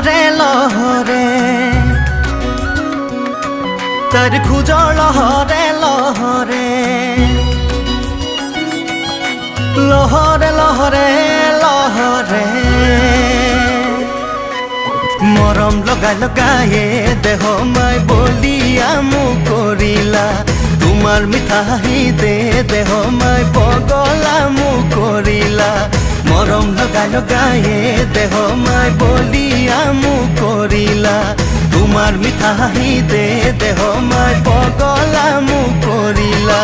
লহৰে লহৰে তাৰ খোজৰ লহৰে লহৰে লহৰে লহৰে লহৰে মৰম লগাই লগায়ে দেহ মাই বলিয়া মোক কৰিলা তোমাৰ মিঠা হাঁহিতে দেহ মাই পগলা মোক কৰিলা মৰম লগাই লগায়ে দেহ মাই বলিয়া মোক কৰিলা তোমাৰ মিঠা হাঁহিতে দেহ মাই পগলা মোক কৰিলা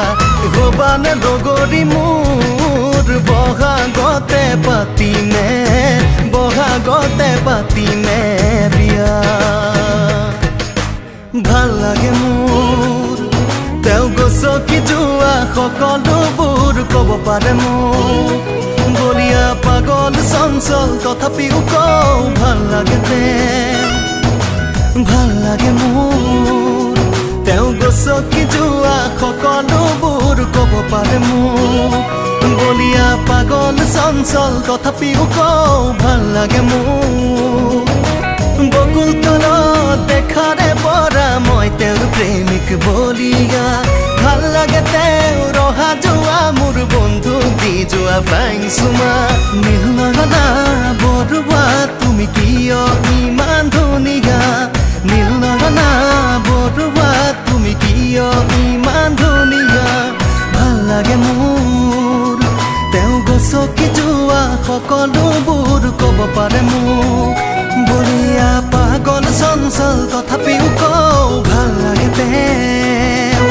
হবানে ডগৰি মোৰ বহাগতে পাতিমে বিয়া ভাল লাগে মোৰ তেও গছকি যোৱা সকলোবোৰ ক'ব পাৰে মোক বলিয়া পাগল চঞ্চল তথাপিও কওঁ ভাল লাগে মোৰ তেও গছকি যোৱা সকলোবোৰ ক'ব পাৰে মোক বলিয়া পাগল চঞ্চল তথাপিও কওঁ ভাল লাগে মোৰ বকুল তলত দেখাৰে পৰা মই তেওঁৰ প্ৰেমিক বলিয়া ভাল লাগে তেওঁৰ ৰহা যোৱা মোৰ বন্ধু দি যোৱা ফাইন চুমা নীলনয়না বৰুৱা তুমি কিয় ইমান ধুনীয়া নীলনয়না বৰুৱা তুমি কিয় ইমান ধুনীয়া ভাল লাগে মোৰ তেওঁ গছকি যোৱা সকলোবোৰ ক'ব পাৰে মোক বলিয়া পাগল চঞ্চল তথাপিও কওঁ ভাল লাগে তেওঁ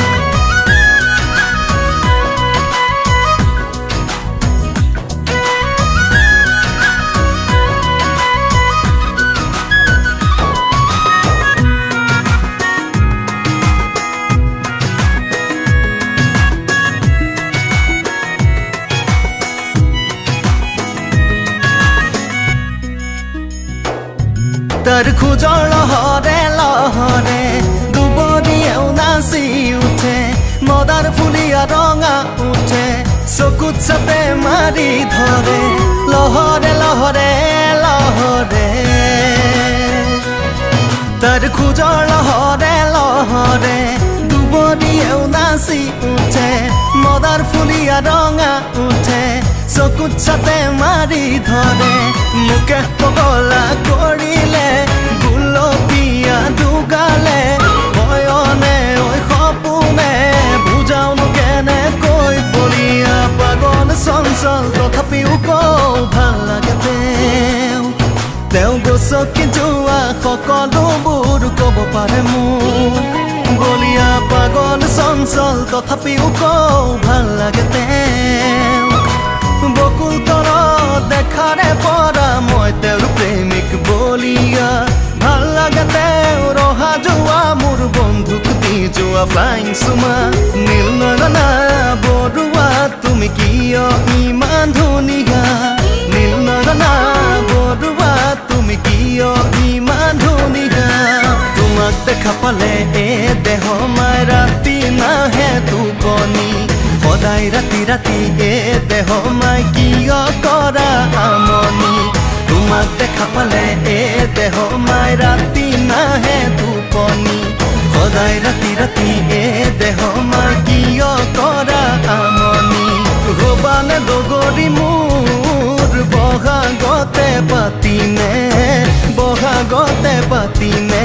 তাৰ খোজৰ লহৰে লহৰে দুবৰিয়েও নাচি উঠে মদাৰ ফুলিয়া ৰঙা উঠে চকুত চাপে মাৰি ধৰে লহৰে লহৰে লহৰে তাৰ খোজৰ লহৰে লহৰে দুবৰিয়েও নাচি উঠে মদাৰ ফুলিয়া ৰঙা উঠে চকুত চাপে মাৰি ধৰে মোকে পগলা কৰিলে গুলপীয়া দুগালে ভয়নে ঐ সপোনে বুজাওনো কেনেকৈ বলিয়া পাগল চঞ্চল তথাপিও কওঁ ভাল লাগে তেওঁ গছকি যোৱা সকলোবোৰ ক'ব পাৰে মোক বলিয়া পাগল চঞ্চল তথাপিও কওঁ ভাল লাগে তেওঁ বকুল তলত দেখাৰে পৰা মই তেওঁৰ প্ৰেমিক বলিয়া ভাল লাগে তেওঁৰ ৰহা যোৱা মোৰ বন্ধুক দি যোৱা ফাইন চুমা নীলনয়না বৰুৱা তুমি কিয় ইমান ধুনীয়া নীলনয়না বৰুৱা তুমি কিয় ইমান ধুনীয়া তোমাক দেখা পালে দেহ মাই ৰাতি নাহে টোপনি সদায় ৰাতি ৰাতি দেহ মাই কিয় কৰা আমনি তোমাক দেখা পালে দেহ মাই ৰাতি নাহে টোপনি সদায় ৰাতি ৰাতি দেহ মাই কিয় কৰা আমনি হবানে ডগৰি মোৰ বহাগতে পাতিমে